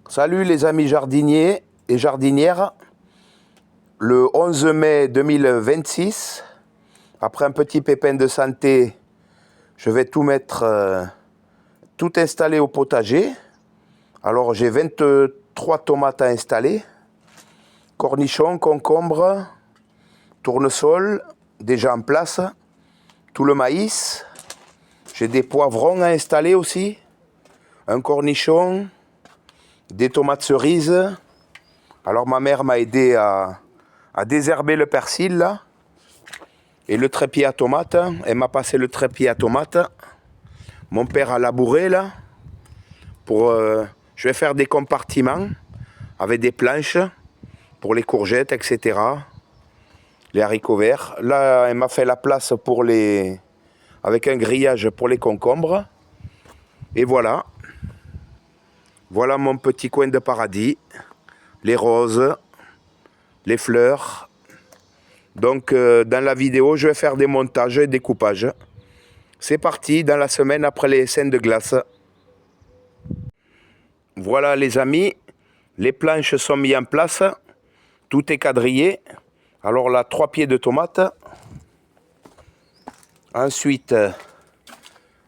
Salut les amis jardiniers et jardinières. Le 11 mai 2026, après un petit pépin de santé, je vais tout mettre, tout installer au potager. Alors j'ai 23 tomates à installer, cornichons, concombres, tournesol déjà en place, tout le maïs. J'ai des poivrons à installer aussi, un cornichon, des tomates cerises. Alors ma mère m'a aidé à désherber le persil là. Et le trépied à tomates. Elle m'a passé le trépied à tomates. Mon père a labouré là. Je vais faire des compartiments avec des planches pour les courgettes, etc. Les haricots verts. Là, elle m'a fait la place avec un grillage pour les concombres. Et voilà. Voilà mon petit coin de paradis. Les roses, les fleurs. Donc dans la vidéo, je vais faire des montages et découpages. C'est parti dans la semaine après les scènes de glace. Voilà les amis, les planches sont mises en place. Tout est quadrillé. Alors là, 3 pieds de tomates. Ensuite,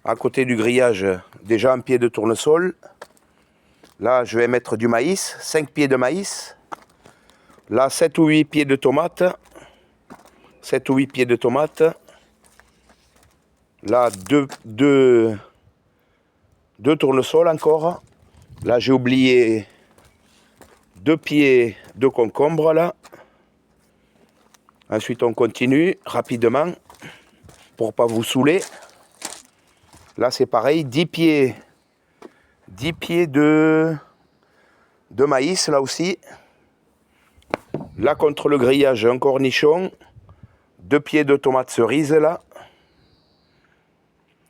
à côté du grillage, déjà un pied de tournesol. Là, je vais mettre du maïs, 5 pieds de maïs. Là, 7 ou 8 pieds de tomates. 7 ou 8 pieds de tomates. Là, deux tournesols encore. Là, j'ai oublié 2 pieds de concombre là. Ensuite, on continue rapidement pour pas vous saouler. Là, c'est pareil, 10 pieds de maïs là aussi. Là, contre le grillage, un cornichon. 2 pieds de tomates cerises là.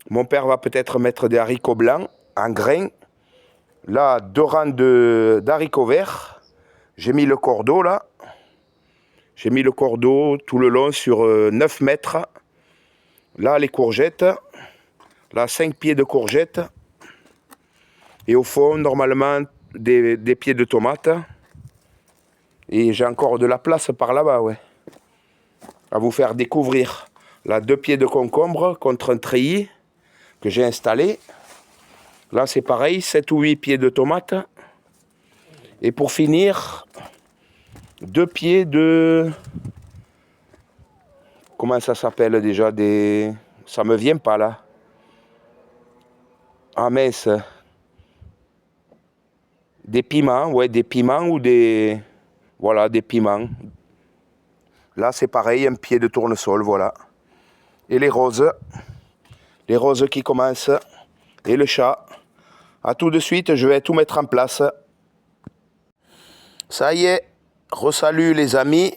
Mon père va peut-être mettre des haricots blancs en grains. Là, 2 rangs d'haricots verts. J'ai mis le cordeau là. J'ai mis le cordeau tout le long sur 9 mètres. Là, les courgettes. Là, 5 pieds de courgettes. Et au fond, normalement, des pieds de tomates. Et j'ai encore de la place par là-bas, ouais. À vous faire découvrir. Là, 2 pieds de concombre contre un treillis que j'ai installé. Là, c'est pareil, 7 ou 8 pieds de tomates. Et pour finir, 2 pieds de... Comment ça s'appelle déjà Ça me vient pas là. Ah mince. Des piments, ouais, des piments ou des... Voilà, des piments. Là, c'est pareil, un pied de tournesol, voilà. Et les roses qui commencent. Et le chat. À tout de suite, je vais tout mettre en place. Ça y est, re-salut les amis.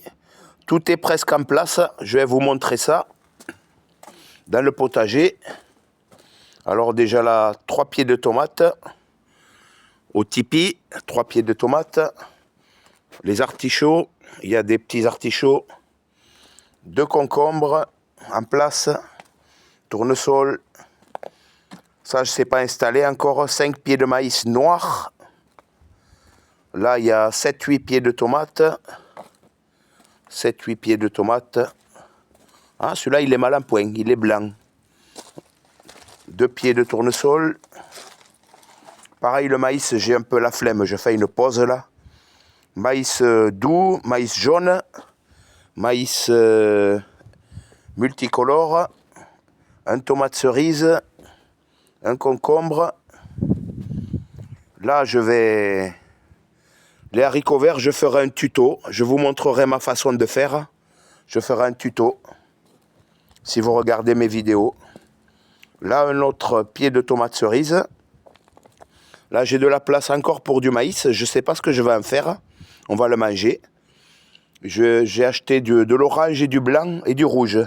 Tout est presque en place. Je vais vous montrer ça dans le potager. Alors déjà là, 3 pieds de tomates. Au tipi, 3 pieds de tomates. Les artichauts, il y a des petits artichauts. 2 concombres en place. Tournesol. Ça, je ne sais pas installer encore. 5 pieds de maïs noir. Là, il y a 7-8 pieds de tomates. 7-8 pieds de tomates. Ah, celui-là, il est mal en point. Il est blanc. 2 pieds de tournesol. Pareil, le maïs, j'ai un peu la flemme. Je fais une pause là. Maïs doux, maïs jaune. Maïs multicolore. Un tomate cerise. Un concombre. Là, les haricots verts, je ferai un tuto. Je vous montrerai ma façon de faire. Je ferai un tuto. Si vous regardez mes vidéos. Là, un autre pied de tomate cerise. Là, j'ai de la place encore pour du maïs. Je ne sais pas ce que je vais en faire. On va le manger. J'ai acheté de l'orange et du blanc et du rouge.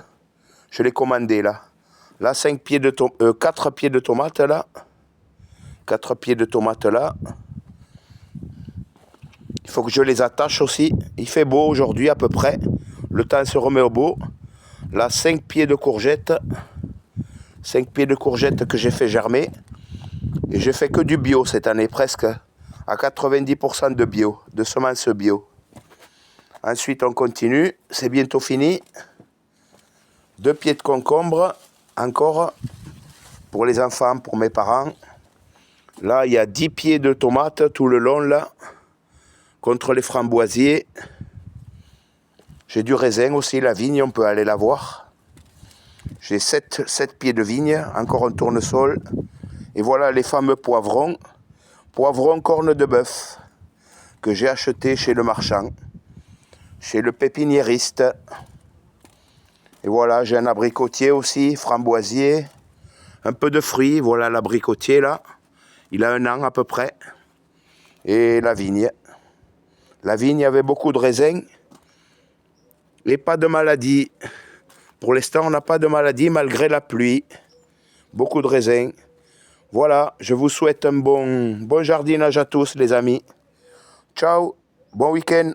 Je l'ai commandé là. Là, 4 pieds de tomates là. 4 pieds de tomates là. Il faut que je les attache aussi. Il fait beau aujourd'hui à peu près. Le temps se remet au beau. Là, 5 pieds de courgettes. 5 pieds de courgettes que j'ai fait germer. Et j'ai fait que du bio cette année presque. à 90% de bio, de semences bio. Ensuite, on continue. C'est bientôt fini. 2 pieds de concombre, encore, pour les enfants, pour mes parents. Là, il y a 10 pieds de tomates tout le long, là, contre les framboisiers. J'ai du raisin aussi, la vigne, on peut aller la voir. J'ai 7 pieds de vigne, encore un tournesol. Et voilà les fameux poivrons. Poivrons cornes de bœuf, que j'ai acheté chez le marchand, chez le pépiniériste. Et voilà, j'ai un abricotier aussi, framboisier, un peu de fruits. Voilà l'abricotier là, il a 1 an à peu près. Et la vigne. La vigne avait beaucoup de raisins et pas de maladie. Pour l'instant, on n'a pas de maladie malgré la pluie. Beaucoup de raisins. Voilà, je vous souhaite un bon jardinage à tous les amis. Ciao, bon week-end.